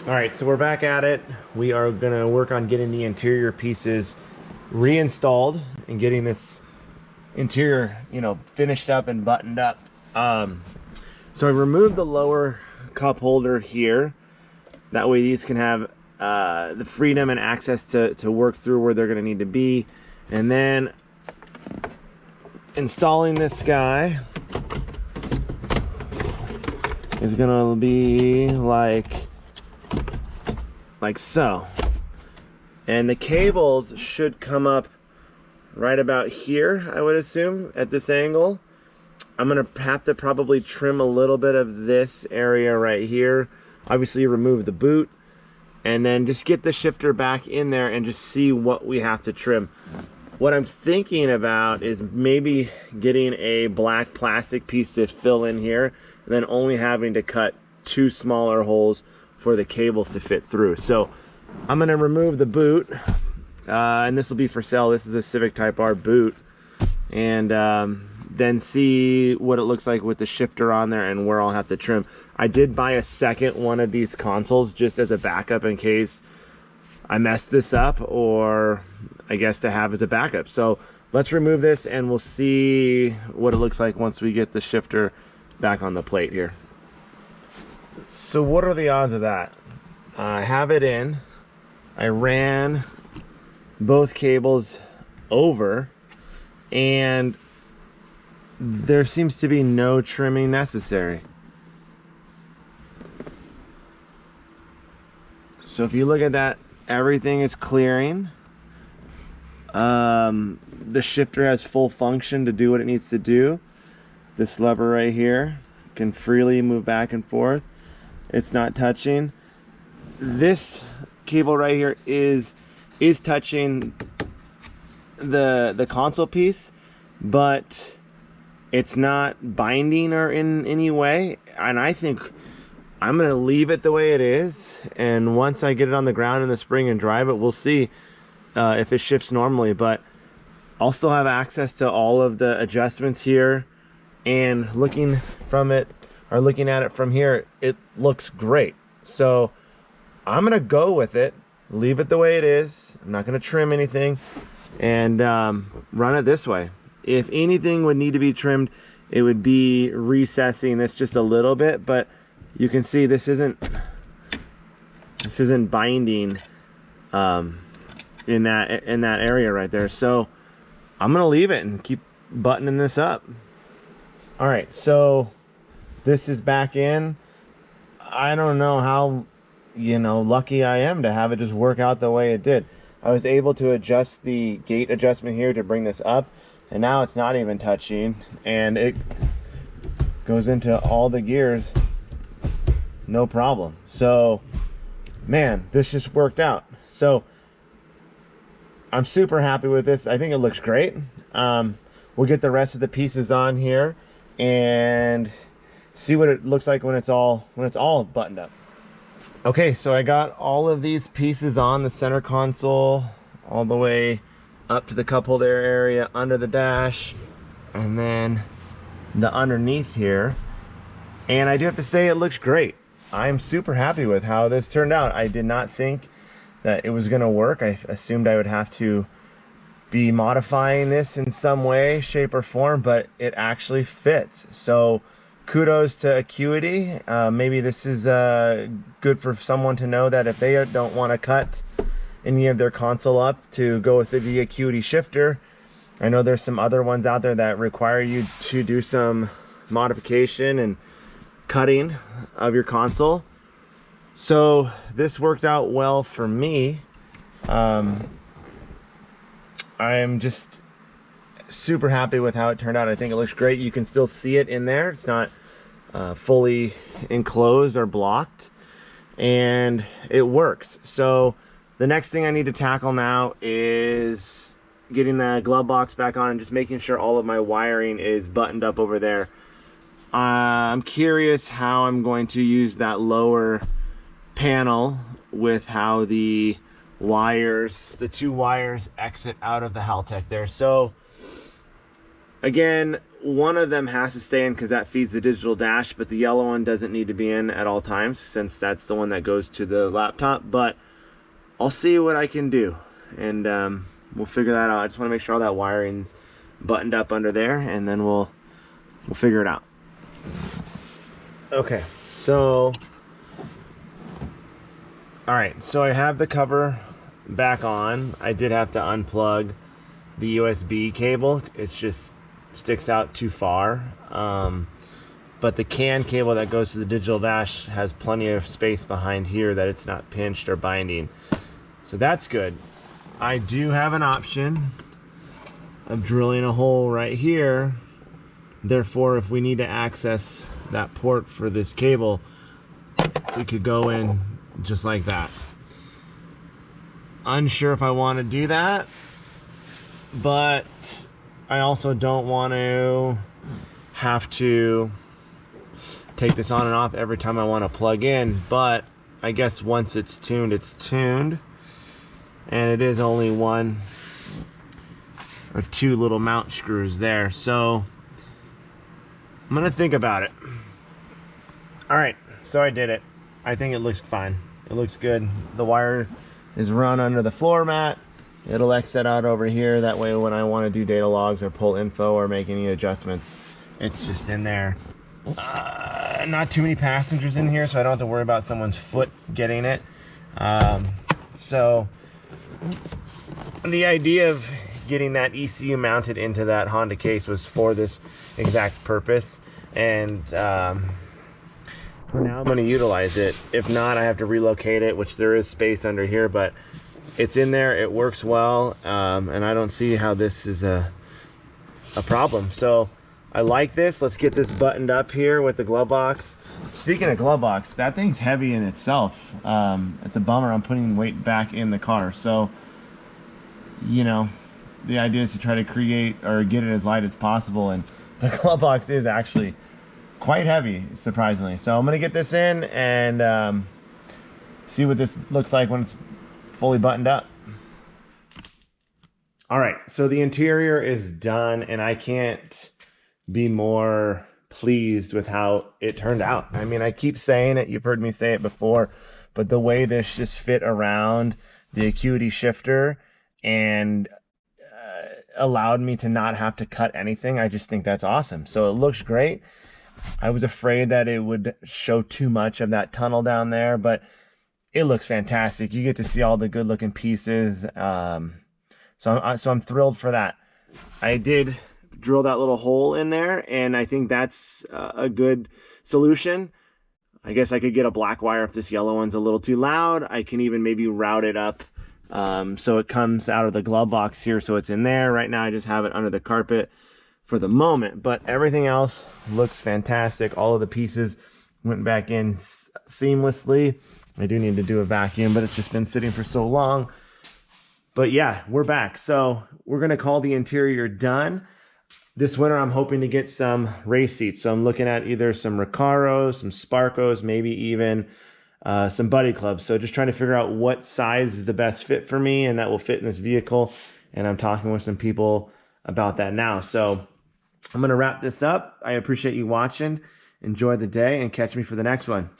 All right, so we're back at it. We are gonna work on getting the interior pieces reinstalled and getting this interior, finished up and buttoned up. So I removed the lower cup holder here. That way these can have the freedom and access to work through where they're gonna need to be. And then installing this guy is gonna be like so. And the cables should come up right about here, I would assume, at this angle. I'm gonna have to probably trim a little bit of this area right here. Obviously remove the boot and then just get the shifter back in there and just see what we have to trim. What I'm thinking about is maybe getting a black plastic piece to fill in here and then only having to cut 2 smaller holes for the cables to fit through. So I'm gonna remove the boot, and this will be for sale. This is a Civic Type R boot, and then see what it looks like with the shifter on there and where I'll have to trim. I did buy a second one of these consoles just as a backup in case I messed this up, or I guess to have as a backup. So let's remove this and we'll see what it looks like once we get the shifter back on the plate here. So what are the odds of that? I have it in. I ran both cables over and there seems to be no trimming necessary. So if you look at that, everything is clearing. The shifter has full function to do what it needs to do. This lever right here can freely move back and forth. It's not touching. This cable right here is touching the console piece, but it's not binding or in any way. And I think I'm gonna leave it the way it is, and once I get it on the ground in the spring and drive it, we'll see if it shifts normally. But I'll still have access to all of the adjustments here, and looking at it from here, it looks great. So I'm gonna go with it, leave it the way it is. I'm not gonna trim anything, and run it this way. If anything would need to be trimmed, it would be recessing this just a little bit, but you can see this isn't binding in that area right there. So I'm gonna leave it and keep buttoning this up. All right, so this is back in. I don't know how lucky I am to have it just work out the way it did. I was able to adjust the gate adjustment here to bring this up, and now it's not even touching, and it goes into all the gears no problem. So man, this just worked out. So I'm super happy with this. I think it looks great. We'll get the rest of the pieces on here and see what it looks like when it's all buttoned up. Okay, so I got all of these pieces on the center console, all the way up to the cup holder area, under the dash, and then the underneath here. And I do have to say, it looks great. I'm super happy with how this turned out. I did not think that it was gonna work. I assumed I would have to be modifying this in some way, shape, or form, but it actually fits. So kudos to Acuity. Maybe this is good for someone to know that if they don't want to cut any of their console up, to go with the Acuity shifter. I know there's some other ones out there that require you to do some modification and cutting of your console. So this worked out well for me. I'm just super happy with how it turned out. I think it looks great. You can still see it in there. It's not fully enclosed or blocked, and it works. So the next thing I need to tackle now is getting the glove box back on and just making sure all of my wiring is buttoned up over there. I'm curious how I'm going to use that lower panel with how the wires, the 2 wires exit out of the Haltech there. So again, one of them has to stay in because that feeds the digital dash, but the yellow one doesn't need to be in at all times since that's the one that goes to the laptop. But I'll see what I can do, and we'll figure that out. I just want to make sure all that wiring's buttoned up under there, and then we'll figure it out. Okay, so all right, so I have the cover back on. I did have to unplug the USB cable. It just sticks out too far, but the CAN cable that goes to the digital dash has plenty of space behind here that it's not pinched or binding, so that's good. I do have an option of drilling a hole right here. Therefore, if we need to access that port for this cable, we could go in just like that. Unsure if I want to do that, but I also don't want to have to take this on and off every time I want to plug in. But I guess once it's tuned, and it is only one or two little mount screws there, so I'm gonna think about it. All right, so I did it. I think it looks fine. It looks good. The wire is run under the floor mat. It'll exit out over here. That way when I want to do data logs or pull info or make any adjustments, it's just in there. Not too many passengers in here, so I don't have to worry about someone's foot getting it. So the idea of getting that ECU mounted into that Honda case was for this exact purpose, and for now I'm going to utilize it. If not, I have to relocate it, which there is space under here, but it's in there, it works well, and I don't see how this is a problem. So I like this. Let's get this buttoned up here with the glove box. Speaking of glove box, that thing's heavy in itself. It's a bummer I'm putting weight back in the car. So, you know, the idea is to try to create or get it as light as possible, and the glove box is actually quite heavy, surprisingly. So I'm gonna get this in and see what this looks like when it's fully buttoned up. All right, so the interior is done, and I can't be more pleased with how it turned out. I mean, I keep saying it, you've heard me say it before, but the way this just fit around the Acuity shifter and allowed me to not have to cut anything, I just think that's awesome. So it looks great. I was afraid that it would show too much of that tunnel down there, but it looks fantastic. You get to see all the good looking pieces. So I'm thrilled for that. I did drill that little hole in there, and I think that's a good solution. I guess I could get a black wire if this yellow one's a little too loud. I can even maybe route it up so it comes out of the glove box here, so it's in there. Right now I just have it under the carpet for the moment, but everything else looks fantastic. All of the pieces went back in seamlessly. I do need to do a vacuum, but it's just been sitting for so long. But yeah, we're back. So we're gonna call the interior done. This winter, I'm hoping to get some race seats. So I'm looking at either some Recaros, some Sparcos, maybe even some Buddy Clubs. So just trying to figure out what size is the best fit for me and that will fit in this vehicle. And I'm talking with some people about that now. So I'm gonna wrap this up. I appreciate you watching. Enjoy the day and catch me for the next one.